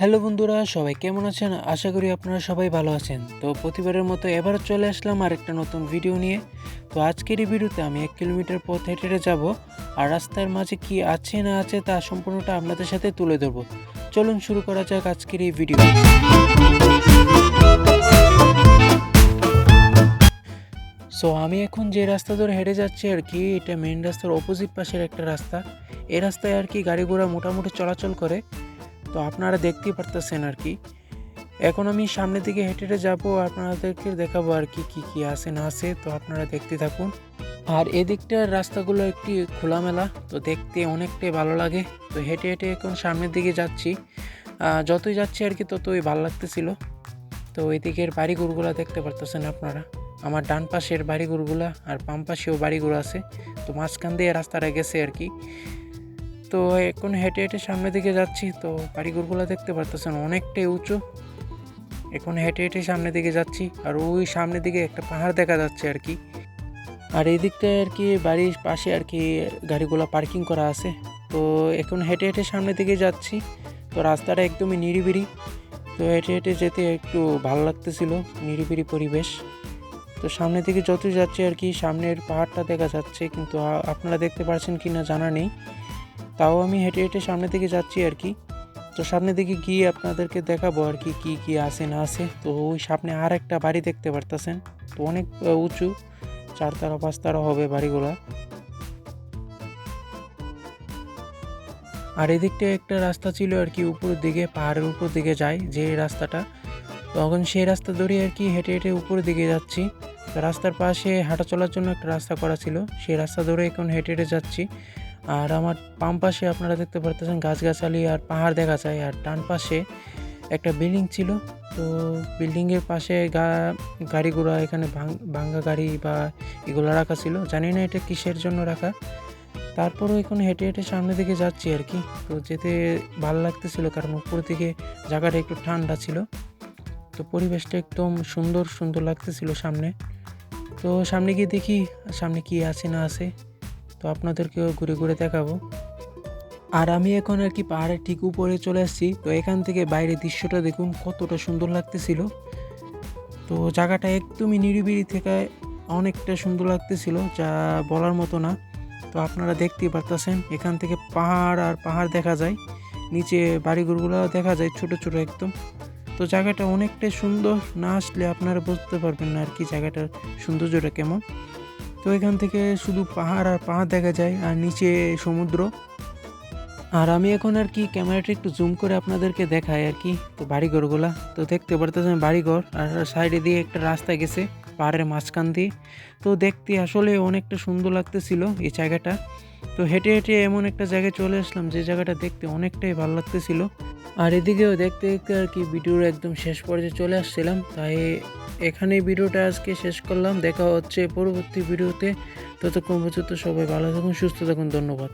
Hello বন্ধুরা, সবাই কেমন আছেন? আশা করি আপনারা সবাই ভালো আছেন। তো প্রতিবারের মতো এবারও চলে আসলাম আরেকটা নতুন ভিডিও নিয়ে। তো আজকের এই ভিডিওতে আমি 1 কিলোমিটার পথ হেঁটে হেঁটে যাব, আর রাস্তার মাঝে কি আছে না আছে তা সম্পূর্ণটা আপনাদের সাথে তুলে ধরবো। চলুন শুরু করা যাক আজকের এই ভিডিও। সো আমি এখন যে রাস্তা ধরে হেঁটে যাচ্ছি আর কি, এটা মেন রাস্তার অপোজিট পাশের একটা রাস্তা। এই রাস্তায় আর কি গাড়ি ঘোড়া মোটামুটি চলাচল করে। তো আপনারা দেখতেই পারতেছেন আর কি। এখন আমি সামনের দিকে হেঁটে হেঁটে যাবো, আপনাদেরকে দেখাবো আর কি কি কি আছে না আছে। তো আপনারা দেখতে থাকুন। আর এদিকটার রাস্তাগুলো একটি খোলামেলা, তো দেখতে অনেকটাই ভালো লাগে। তো হেঁটে হেঁটে এখন সামনের দিকে যাচ্ছি। যতই যাচ্ছি আর কি ততই ভালো লাগতেছিল। তো এদিকের বাড়িঘরগুলো দেখতে পারতেছেন আপনারা, আমার ডান পাশের বাড়িঘরগুলা আর বাম পাশেও বাড়িঘর আছে। তো মাঝখান দিয়ে রাস্তাটা গেছে আর কি। তো এখন হেঁটে হেঁটে সামনের দিকে যাচ্ছি। তো বাড়িঘরগুলো দেখতে পারতেছেন অনেকটাই উঁচু। এখন হেঁটে হেঁটে সামনের দিকে যাচ্ছি, আর ওই সামনের দিকে একটা পাহাড় দেখা যাচ্ছে আর কি। আর এই দিকটায় আর কি বাড়ির পাশে আর কি গাড়িগুলো পার্কিং করা আছে। তো এখন হেঁটে হেঁটে সামনের দিকে যাচ্ছি। তো রাস্তাটা একদমই নিরিবিলি। তো হেঁটে হেঁটে যেতে একটু ভালো লাগতেছিল, নিরিবিলি পরিবেশ। তো সামনের দিকে যতই যাচ্ছি আর কি সামনের পাহাড়টা দেখা যাচ্ছে, কিন্তু আপনারা দেখতে পাচ্ছেন কি না জানা নেই। তাও আমি হেঁটে হেঁটে সামনের দিকে যাচ্ছি আর কি। তো সামনের দিকে গিয়ে আপনাদেরকে দেখাবো আর কি কি কি আছে না আছে। তো ওই সামনে আর একটা বাড়ি দেখতে পারতেছেন। তো অনেক উঁচু, 4 তলা 5 তলা হবে বাড়িগুলা। আর এদিকটা একটা রাস্তা ছিল আর কি, উপরের দিকে পাহাড়ের উপর দিকে যায় যে রাস্তাটা। তখন সেই রাস্তা ধরে আর কি হেঁটে হেঁটে উপরের দিকে যাচ্ছি। তো রাস্তার পাশে হাঁটা চলার জন্য একটা রাস্তা করা ছিল, সেই রাস্তা ধরে এখন হেঁটে হেঁটে যাচ্ছি। আর আমার বাম পাশে আপনারা দেখতে পারতেছেন গাছগাছালি আর পাহাড় দেখা যায়। আর ডান পাশে একটা বিল্ডিং ছিল। তো বিল্ডিংয়ের পাশে গাড়ি ঘোড়া এখানে ভাঙ্গা গাড়ি বা এগুলো রাখা ছিল, জানি না এটা কিসের জন্য রাখা। তারপরও এখন হেঁটে হেঁটে সামনের দিকে যাচ্ছি আর কি। তো যেতে ভালো লাগতেছিল, কারণ উপর দিকে জায়গাটা একটু ঠান্ডা ছিল। তো পরিবেশটা একদম সুন্দর সুন্দর লাগতেছিল সামনে। তো সামনে গিয়ে দেখি সামনে কি আছে না আছে। তো আপনাদেরকেও ঘুরে ঘুরে দেখাবো। আর আমি এখন আর কি পাহাড়ের ঠিক উপরে চলে আসছি। তো এখান থেকে বাইরের দৃশ্যটা দেখুন কতটা সুন্দর লাগতেছিল। তো জায়গাটা একদমই নিরিবিলি থেকে অনেকটা সুন্দর লাগতেছিল, যা বলার মতো না। তো আপনারা দেখতেই পারতেছেন এখান থেকে পাহাড় আর পাহাড় দেখা যায়, নিচে বাড়িঘরগুলো দেখা যায় ছোট ছোট একদম। তো জায়গাটা অনেকটাই সুন্দর, না আসলে আপনারা বুঝতে পারবেন না আর কি জায়গাটার সৌন্দর্যটা কেমন। তো এখান থেকে শুধু পাহাড় আর পাহাড় দেখা যায়, আর নিচে সমুদ্র। আর আমি এখন আর কি ক্যামেরাটা একটু জুম করে আপনাদেরকে দেখাই আর কি। তো বাড়িঘরগুলা তো দেখতে পারতেছেন, বাড়িঘর আর সাইডে দিয়ে একটা রাস্তা গেছে পাহাড়ের মাঝখান দিয়ে। তো দেখতে আসলে অনেকটা সুন্দর লাগতেছিল এই জায়গাটা। তো হেঁটে হেঁটে এমন একটা জায়গায় চলে আসলাম যে জায়গাটা দেখতে অনেকটাই ভালো লাগতেছিল। আর এদিকেও দেখতে দেখতে আর কি ভিডিওর একদম শেষ পর্যায়ে চলে আসছিলাম। তাই এখানেই ভিডিওটা আজকে শেষ করলাম। দেখা হচ্ছে পরবর্তী ভিডিওতে। ততক্ষণ পর্যন্ত সবাই ভালো থাকুন, সুস্থ থাকুন। ধন্যবাদ।